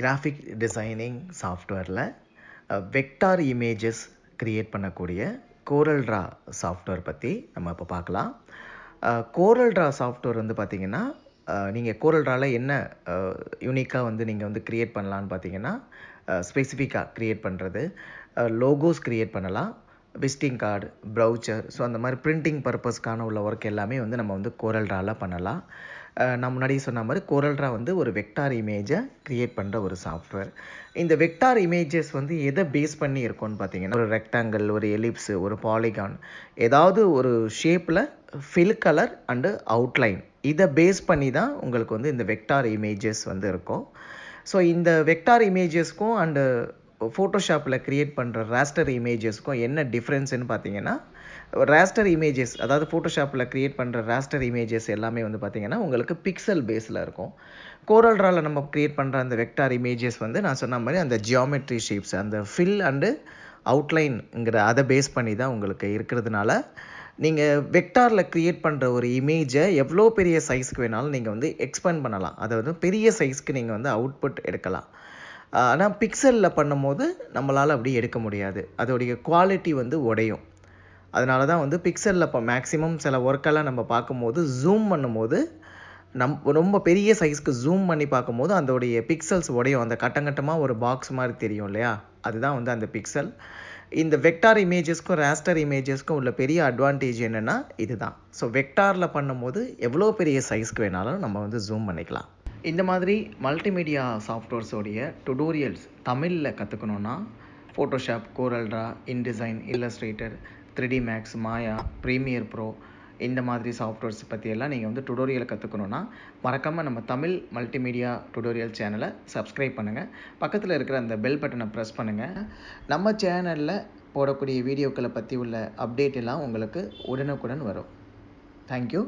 Graphic designing சாஃப்ட்வேரில் vector images create பண்ணக்கூடிய Coreldraw software பற்றி நம்ம இப்போ பார்க்கலாம். Coreldraw சாஃப்ட்வேர் வந்து பார்த்திங்கன்னா, நீங்கள் Coreldraவில் என்ன யூனிக்காக வந்து நீங்கள் வந்து க்ரியேட் பண்ணலான்னு பார்த்தீங்கன்னா, ஸ்பெசிஃபிக்காக க்ரியேட் பண்ணுறது, லோகோஸ் க்ரியேட் பண்ணலாம், விசிட்டிங் கார்டு, ப்ரௌச்சர், ஸோ அந்த மாதிரி பிரிண்டிங் பர்பஸ்க்கான உள்ள ஒர்க் எல்லாமே வந்து நம்ம வந்து Coreldraவில் பண்ணலாம். நான் முன்னாடி சொன்ன மாதிரி Coreldraw வந்து ஒரு வெக்டார் இமேஜை க்ரியேட் பண்ணுற ஒரு சாஃப்ட்வேர். இந்த வெக்டார் இமேஜஸ் வந்து எதை பேஸ் பண்ணி இருக்கும்னு பார்த்தீங்கன்னா, ஒரு ரெக்டாங்கிள், ஒரு எலிப்ஸு, ஒரு பாலிகான், ஏதாவது ஒரு ஷேப்பில் ஃபில் கலர் அண்டு அவுட்லைன், இதை பேஸ் பண்ணி தான் உங்களுக்கு வந்து இந்த வெக்டார் இமேஜஸ் வந்து இருக்கும். ஸோ இந்த வெக்டார் இமேஜஸ்க்கும் அண்டு ஃபோட்டோஷாப்பில் க்ரியேட் பண்ணுற ராஸ்டர் இமேஜஸ்க்கும் என்ன டிஃப்ரென்ஸ்னு பார்த்தீங்கன்னா, ராஸ்டர் இமேஜஸ், அதாவது ஃபோட்டோஷாப்பில் க்ரியேட் பண்ணுற ராஸ்டர் இமேஜஸ் எல்லாமே வந்து பார்த்திங்கன்னா உங்களுக்கு பிக்சல் பேஸில் இருக்கும். Coreldraவில் நம்ம க்ரியேட் பண்ணுற அந்த வெக்டார் இமேஜஸ் வந்து நான் சொன்ன மாதிரி அந்த ஜியாமெட்ரி ஷேப்ஸ், அந்த ஃபில் அண்டு அவுட்லைன்ங்கிற அதை பேஸ் பண்ணி தான் உங்களுக்கு இருக்கிறதுனால, நீங்கள் வெக்டாரில் க்ரியேட் பண்ணுற ஒரு இமேஜை எவ்வளோ பெரிய சைஸ்க்கு வேணாலும் நீங்கள் வந்து எக்ஸ்பேண்ட் பண்ணலாம். அதை வந்து பெரிய சைஸ்க்கு நீங்கள் வந்து அவுட்புட் எடுக்கலாம். ஆனால் பிக்சலில் பண்ணும்போது நம்மளால் அப்படி எடுக்க முடியாது, அதோடைய குவாலிட்டி வந்து உடையும். அதனால தான் வந்து பிக்சலில் இப்போ மேக்ஸிமம் சில ஒர்க்கெல்லாம் நம்ம பார்க்கும்போது ஜூம் பண்ணும்போது ரொம்ப பெரிய சைஸ்க்கு ஜூம் பண்ணி பார்க்கும்போது அதோடைய பிக்சல்ஸ் உடையும், அந்த கட்டங்கட்டமாக ஒரு பாக்ஸ் மாதிரி தெரியும் இல்லையா, அதுதான் வந்து அந்த பிக்சல். இந்த வெக்டார் இமேஜஸ்க்கும் ராஸ்டர் இமேஜஸ்க்கும் உள்ள பெரிய அட்வான்டேஜ் என்னென்னா இதுதான். ஸோ வெக்டாரில் பண்ணும்போது எவ்வளோ பெரிய சைஸ்க்கு வேணாலும் நம்ம வந்து ஜூம் பண்ணிக்கலாம். இந்த மாதிரி மல்டிமீடியா சாஃப்ட்வேர்ஸோடைய டுடோரியல்ஸ் தமிழில் கற்றுக்கணுன்னா Photoshop, Coreldraw, InDesign, Illustrator, 3D Max, Maya, Premiere Pro, இந்த மாதிரி சாஃப்ட்வேர்ஸ் பற்றியெல்லாம் நீங்கள் வந்து டுடோரியலை கற்றுக்கணுன்னா மறக்காமல் நம்ம தமிழ் மல்டிமீடியா டுடோரியல் சேனலை சப்ஸ்கிரைப் பண்ணுங்கள். பக்கத்தில் இருக்கிற அந்த பெல் பட்டனை ப்ரெஸ் பண்ணுங்கள். நம்ம சேனலில் போடக்கூடிய வீடியோக்களை பற்றி உள்ள அப்டேட் எல்லாம் உங்களுக்கு உடனுக்குடன் வரும். தேங்க்யூ.